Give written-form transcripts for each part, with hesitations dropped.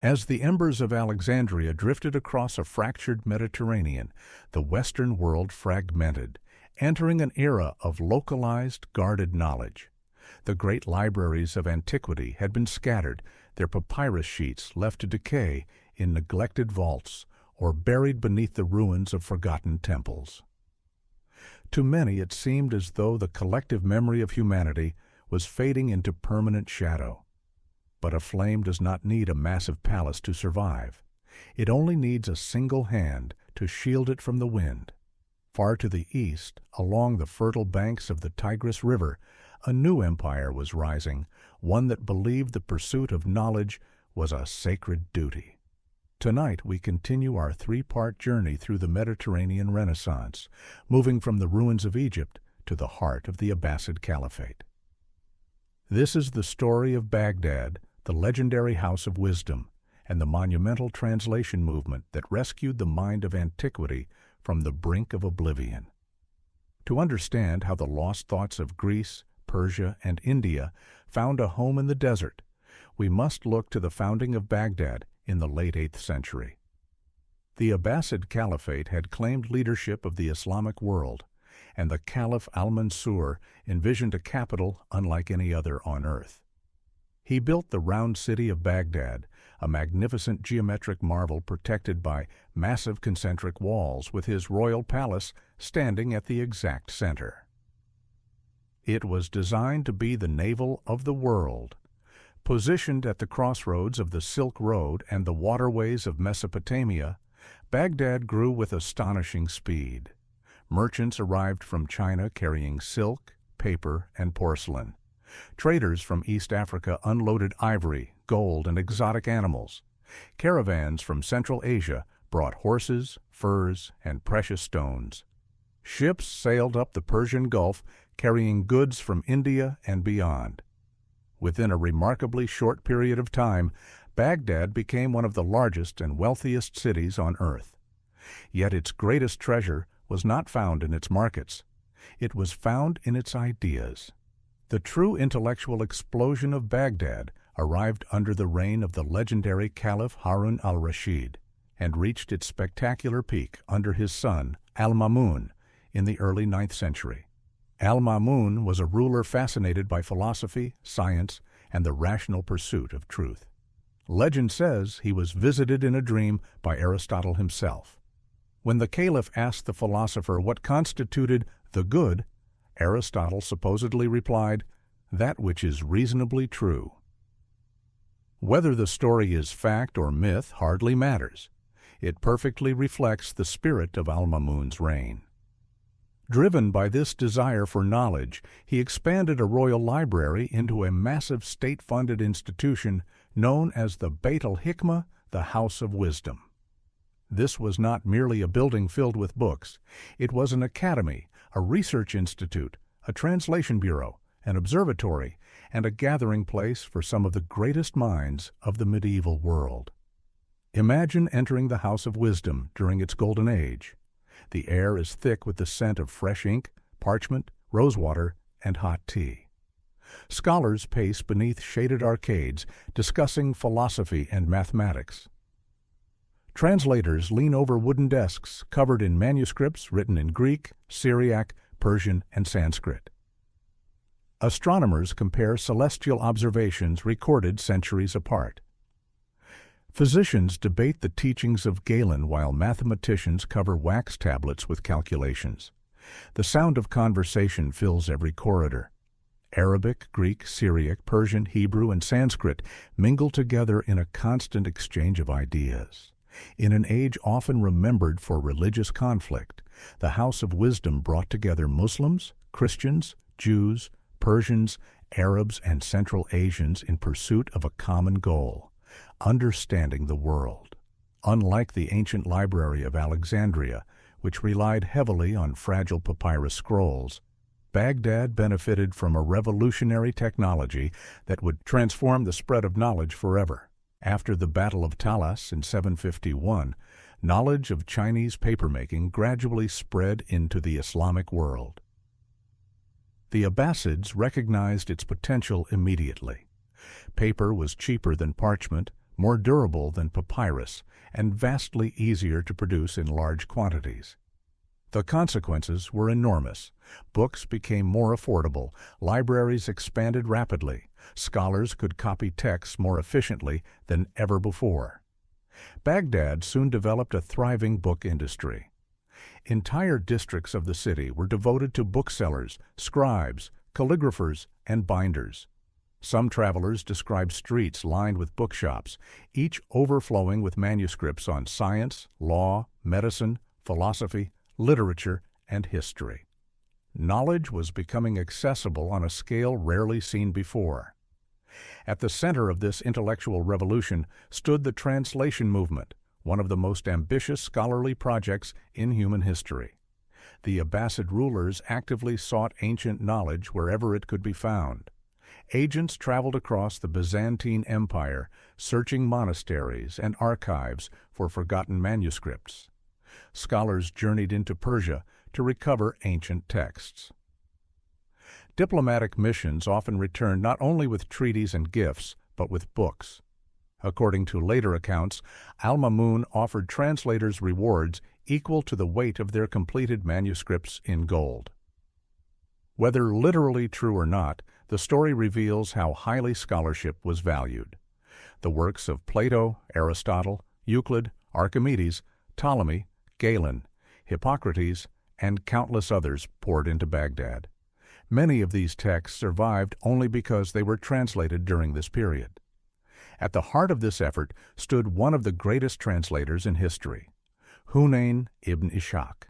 As the embers of Alexandria drifted across a fractured Mediterranean, the Western world fragmented, entering an era of localized, guarded knowledge. The great libraries of antiquity had been scattered, their papyrus sheets left to decay in neglected vaults or buried beneath the ruins of forgotten temples. To many it seemed as though the collective memory of humanity was fading into permanent shadow. But a flame does not need a massive palace to survive. It only needs a single hand to shield it from the wind. Far to the east, along the fertile banks of the Tigris River, a new empire was rising, one that believed the pursuit of knowledge was a sacred duty. Tonight we continue our three-part journey through the Mediterranean Renaissance, moving from the ruins of Egypt to the heart of the Abbasid Caliphate. This is the story of Baghdad, the legendary House of Wisdom, and the monumental translation movement that rescued the mind of antiquity from the brink of oblivion. To understand how the lost thoughts of Greece, Persia, and India found a home in the desert, we must look to the founding of Baghdad in the late 8th century. The Abbasid Caliphate had claimed leadership of the Islamic world, and the Caliph al-Mansur envisioned a capital unlike any other on earth. He built the round city of Baghdad, a magnificent geometric marvel protected by massive concentric walls, with his royal palace standing at the exact center. It was designed to be the navel of the world. Positioned at the crossroads of the Silk Road and the waterways of Mesopotamia, Baghdad grew with astonishing speed. Merchants arrived from China carrying silk, paper, and porcelain. Traders from East Africa unloaded ivory, gold, and exotic animals. Caravans from Central Asia brought horses, furs, and precious stones. Ships sailed up the Persian Gulf carrying goods from India and beyond. Within a remarkably short period of time, Baghdad became one of the largest and wealthiest cities on earth. Yet its greatest treasure was not found in its markets. It was found in its ideas. The true intellectual explosion of Baghdad arrived under the reign of the legendary Caliph Harun al-Rashid and reached its spectacular peak under his son, al-Ma'mun, in the early 9th century. Al-Ma'mun was a ruler fascinated by philosophy, science, and the rational pursuit of truth. Legend says he was visited in a dream by Aristotle himself. When the caliph asked the philosopher what constituted the good, Aristotle supposedly replied, "That which is reasonably true." Whether the story is fact or myth hardly matters. It perfectly reflects the spirit of al-Ma'mun's reign. Driven by this desire for knowledge, he expanded a royal library into a massive state-funded institution known as the Beit al-Hikmah, the House of Wisdom. This was not merely a building filled with books. It was an academy, a research institute, a translation bureau, an observatory, and a gathering place for some of the greatest minds of the medieval world. Imagine entering the House of Wisdom during its golden age. The air is thick with the scent of fresh ink, parchment, rosewater, and hot tea. Scholars pace beneath shaded arcades, discussing philosophy and mathematics. Translators lean over wooden desks covered in manuscripts written in Greek, Syriac, Persian, and Sanskrit. Astronomers compare celestial observations recorded centuries apart. Physicians debate the teachings of Galen while mathematicians cover wax tablets with calculations. The sound of conversation fills every corridor. Arabic, Greek, Syriac, Persian, Hebrew, and Sanskrit mingle together in a constant exchange of ideas. In an age often remembered for religious conflict, the House of Wisdom brought together Muslims, Christians, Jews, Persians, Arabs, and Central Asians in pursuit of a common goal: understanding the world. Unlike the ancient library of Alexandria, which relied heavily on fragile papyrus scrolls, Baghdad benefited from a revolutionary technology that would transform the spread of knowledge forever. After the Battle of Talas in 751, knowledge of Chinese papermaking gradually spread into the Islamic world. The Abbasids recognized its potential immediately. Paper was cheaper than parchment, more durable than papyrus, and vastly easier to produce in large quantities. The consequences were enormous. Books became more affordable, libraries expanded rapidly, scholars could copy texts more efficiently than ever before. Baghdad soon developed a thriving book industry. Entire districts of the city were devoted to booksellers, scribes, calligraphers, and binders. Some travelers describe streets lined with bookshops, each overflowing with manuscripts on science, law, medicine, philosophy, literature, and history. Knowledge was becoming accessible on a scale rarely seen before. At the center of this intellectual revolution stood the translation movement, one of the most ambitious scholarly projects in human history. The Abbasid rulers actively sought ancient knowledge wherever it could be found. Agents traveled across the Byzantine Empire, searching monasteries and archives for forgotten manuscripts. Scholars journeyed into Persia to recover ancient texts. Diplomatic missions often returned not only with treaties and gifts, but with books. According to later accounts, Al-Mamun offered translators rewards equal to the weight of their completed manuscripts in gold. Whether literally true or not, the story reveals how highly scholarship was valued. The works of Plato, Aristotle, Euclid, Archimedes, Ptolemy, Galen, Hippocrates, and countless others poured into Baghdad. Many of these texts survived only because they were translated during this period. At the heart of this effort stood one of the greatest translators in history, Hunayn ibn Ishaq.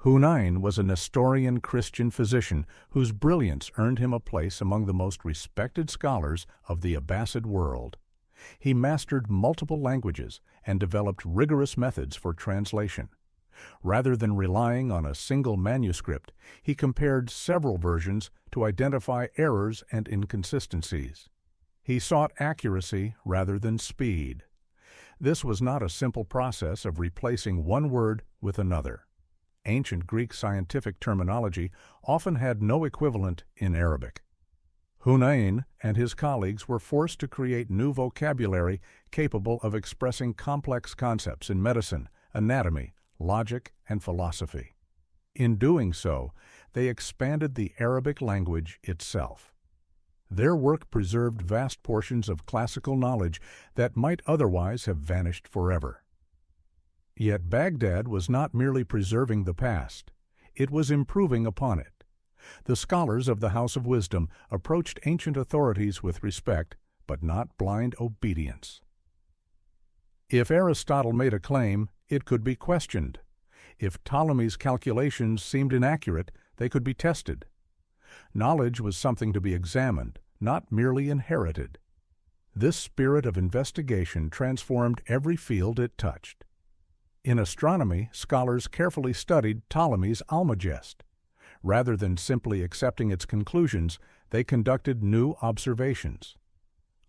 Hunayn was a Nestorian Christian physician whose brilliance earned him a place among the most respected scholars of the Abbasid world. He mastered multiple languages and developed rigorous methods for translation. Rather than relying on a single manuscript, he compared several versions to identify errors and inconsistencies. He sought accuracy rather than speed. This was not a simple process of replacing one word with another. Ancient Greek scientific terminology often had no equivalent in Arabic. Hunayn and his colleagues were forced to create new vocabulary capable of expressing complex concepts in medicine, anatomy, logic, and philosophy. In doing so, they expanded the Arabic language itself. Their work preserved vast portions of classical knowledge that might otherwise have vanished forever. Yet Baghdad was not merely preserving the past, it was improving upon it. The scholars of the House of Wisdom approached ancient authorities with respect, but not blind obedience. If Aristotle made a claim, it could be questioned. If Ptolemy's calculations seemed inaccurate, they could be tested. Knowledge was something to be examined, not merely inherited. This spirit of investigation transformed every field it touched. In astronomy, scholars carefully studied Ptolemy's Almagest. Rather than simply accepting its conclusions, they conducted new observations.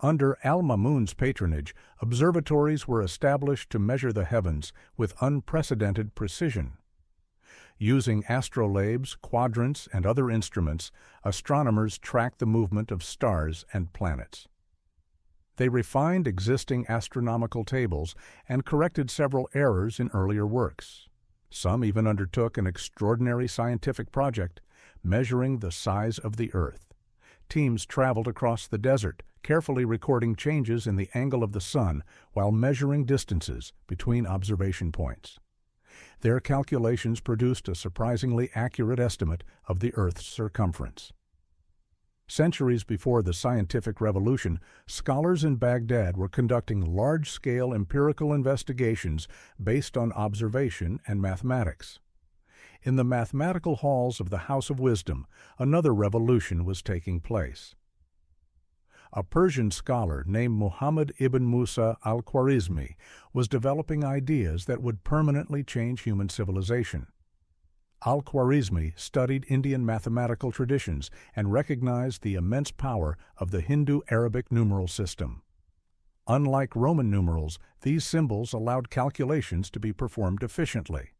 Under Al-Mamun's patronage, observatories were established to measure the heavens with unprecedented precision. Using astrolabes, quadrants, and other instruments, astronomers tracked the movement of stars and planets. They refined existing astronomical tables and corrected several errors in earlier works. Some even undertook an extraordinary scientific project, measuring the size of the Earth. Teams traveled across the desert, carefully recording changes in the angle of the sun while measuring distances between observation points. Their calculations produced a surprisingly accurate estimate of the Earth's circumference. Centuries before the scientific revolution, scholars in Baghdad were conducting large-scale empirical investigations based on observation and mathematics. In the mathematical halls of the House of Wisdom, another revolution was taking place. A Persian scholar named Muhammad ibn Musa al-Khwarizmi was developing ideas that would permanently change human civilization. Al-Khwarizmi studied Indian mathematical traditions and recognized the immense power of the Hindu-Arabic numeral system. Unlike Roman numerals, these symbols allowed calculations to be performed efficiently.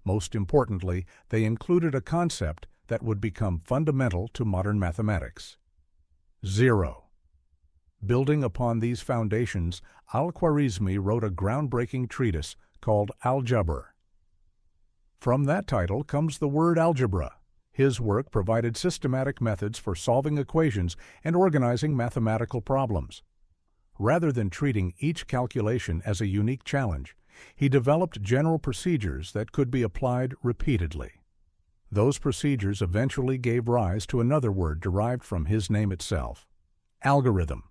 Most importantly, they included a concept that would become fundamental to modern mathematics: zero. Building upon these foundations, Al-Khwarizmi wrote a groundbreaking treatise called Al-Jabr. From that title comes the word algebra. His work provided systematic methods for solving equations and organizing mathematical problems. Rather than treating each calculation as a unique challenge, he developed general procedures that could be applied repeatedly. Those procedures eventually gave rise to another word derived from his name itself: algorithm.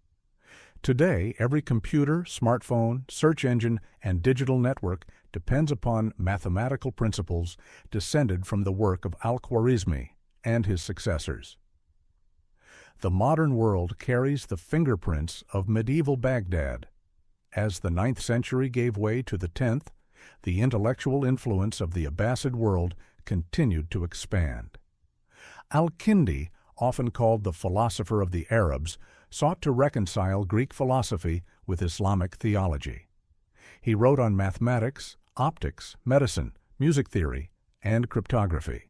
Today, every computer, smartphone, search engine, and digital network depends upon mathematical principles descended from the work of Al-Khwarizmi and his successors. The modern world carries the fingerprints of medieval Baghdad. As the 9th century gave way to the 10th, the intellectual influence of the Abbasid world continued to expand. Al-Kindi, often called the philosopher of the Arabs, sought to reconcile Greek philosophy with Islamic theology. He wrote on mathematics, optics, medicine, music theory, and cryptography.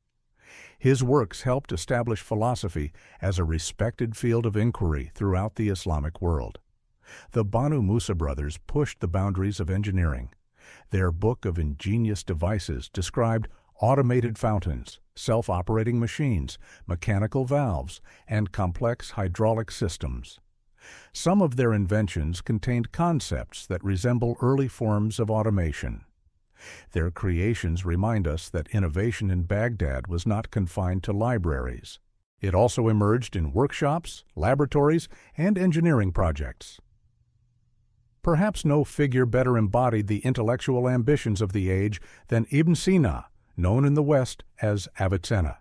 His works helped establish philosophy as a respected field of inquiry throughout the Islamic world. The Banu Musa brothers pushed the boundaries of engineering. Their book of ingenious devices described automated fountains, self-operating machines, mechanical valves, and complex hydraulic systems. Some of their inventions contained concepts that resemble early forms of automation. Their creations remind us that innovation in Baghdad was not confined to libraries. It also emerged in workshops, laboratories, and engineering projects. Perhaps no figure better embodied the intellectual ambitions of the age than Ibn Sina, known in the West as Avicenna.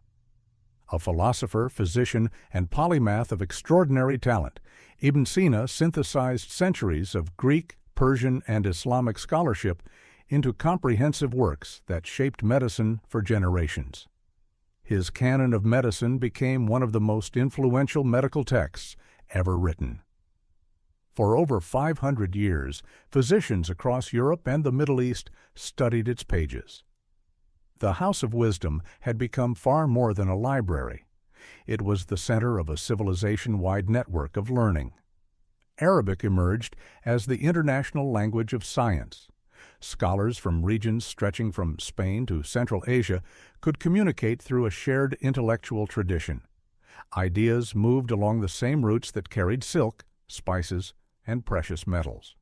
A philosopher, physician, and polymath of extraordinary talent, Ibn Sina synthesized centuries of Greek, Persian, and Islamic scholarship into comprehensive works that shaped medicine for generations. His canon of medicine became one of the most influential medical texts ever written. For over 500 years, physicians across Europe and the Middle East studied its pages. The House of Wisdom had become far more than a library. It was the center of a civilization-wide network of learning. Arabic emerged as the international language of science. Scholars from regions stretching from Spain to Central Asia could communicate through a shared intellectual tradition. Ideas moved along the same routes that carried silk, spices, and precious metals.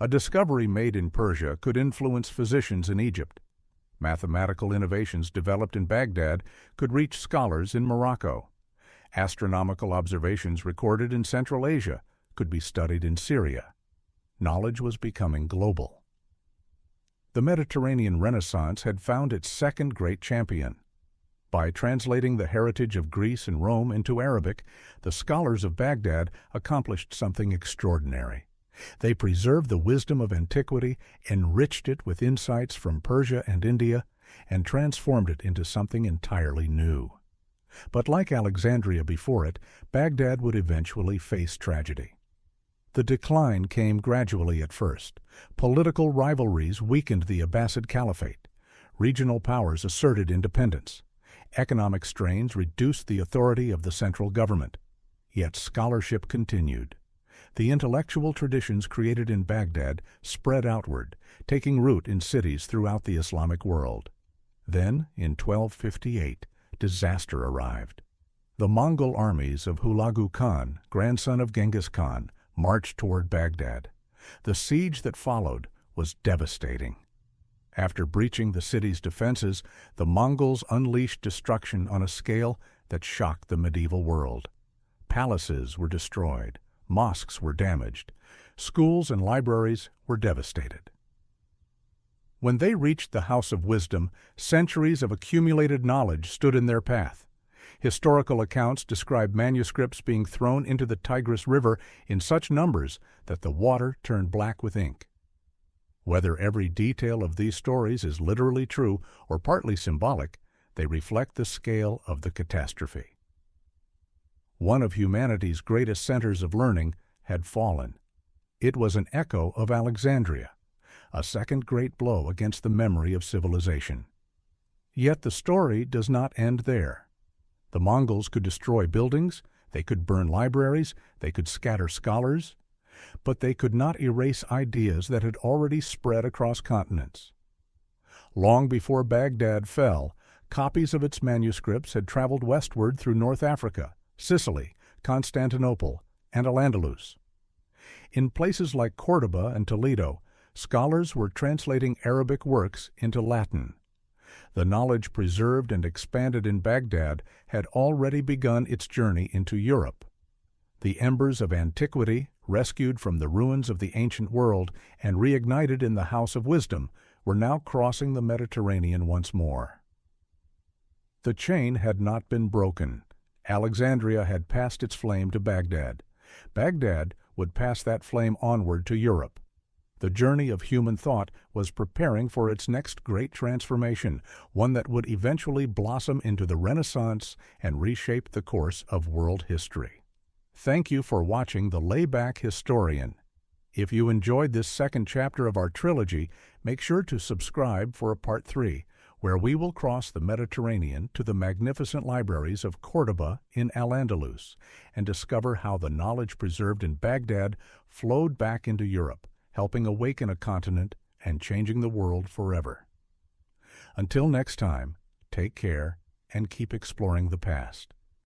A discovery made in Persia could influence physicians in Egypt. Mathematical innovations developed in Baghdad could reach scholars in Morocco. Astronomical observations recorded in Central Asia could be studied in Syria. Knowledge was becoming global. The Mediterranean Renaissance had found its second great champion. By translating the heritage of Greece and Rome into Arabic, the scholars of Baghdad accomplished something extraordinary. They preserved the wisdom of antiquity, enriched it with insights from Persia and India, and transformed it into something entirely new. But like Alexandria before it, Baghdad would eventually face tragedy. The decline came gradually at first. Political rivalries weakened the Abbasid Caliphate. Regional powers asserted independence. Economic strains reduced the authority of the central government. Yet scholarship continued. The intellectual traditions created in Baghdad spread outward, taking root in cities throughout the Islamic world. Then, in 1258, disaster arrived. The Mongol armies of Hulagu Khan, grandson of Genghis Khan, marched toward Baghdad. The siege that followed was devastating. After breaching the city's defenses, the Mongols unleashed destruction on a scale that shocked the medieval world. Palaces were destroyed. Mosques were damaged. Schools and libraries were devastated. When they reached the House of Wisdom, centuries of accumulated knowledge stood in their path. Historical accounts describe manuscripts being thrown into the Tigris River in such numbers that the water turned black with ink. Whether every detail of these stories is literally true or partly symbolic, they reflect the scale of the catastrophe. One of humanity's greatest centers of learning had fallen. It was an echo of Alexandria, a second great blow against the memory of civilization. Yet the story does not end there. The Mongols could destroy buildings, They could burn libraries, they could scatter scholars, but they could not erase ideas that had already spread across continents. Long before Baghdad fell, copies of its manuscripts had traveled westward through North Africa, Sicily, Constantinople, and Al-Andalus. In places like Cordoba and Toledo, scholars were translating Arabic works into Latin. The knowledge preserved and expanded in Baghdad had already begun its journey into Europe. The embers of antiquity, rescued from the ruins of the ancient world and reignited in the House of Wisdom, were now crossing the Mediterranean once more. The chain had not been broken. Alexandria had passed its flame to Baghdad. Baghdad would pass that flame onward to Europe. The journey of human thought was preparing for its next great transformation, one that would eventually blossom into the Renaissance and reshape the course of world history. Thank you for watching The Layback Historian. If you enjoyed this second chapter of our trilogy, make sure to subscribe for a part 3, where we will cross the Mediterranean to the magnificent libraries of Cordoba in Al-Andalus and discover how the knowledge preserved in Baghdad flowed back into Europe, helping awaken a continent and changing the world forever. Until next time, take care and keep exploring the past.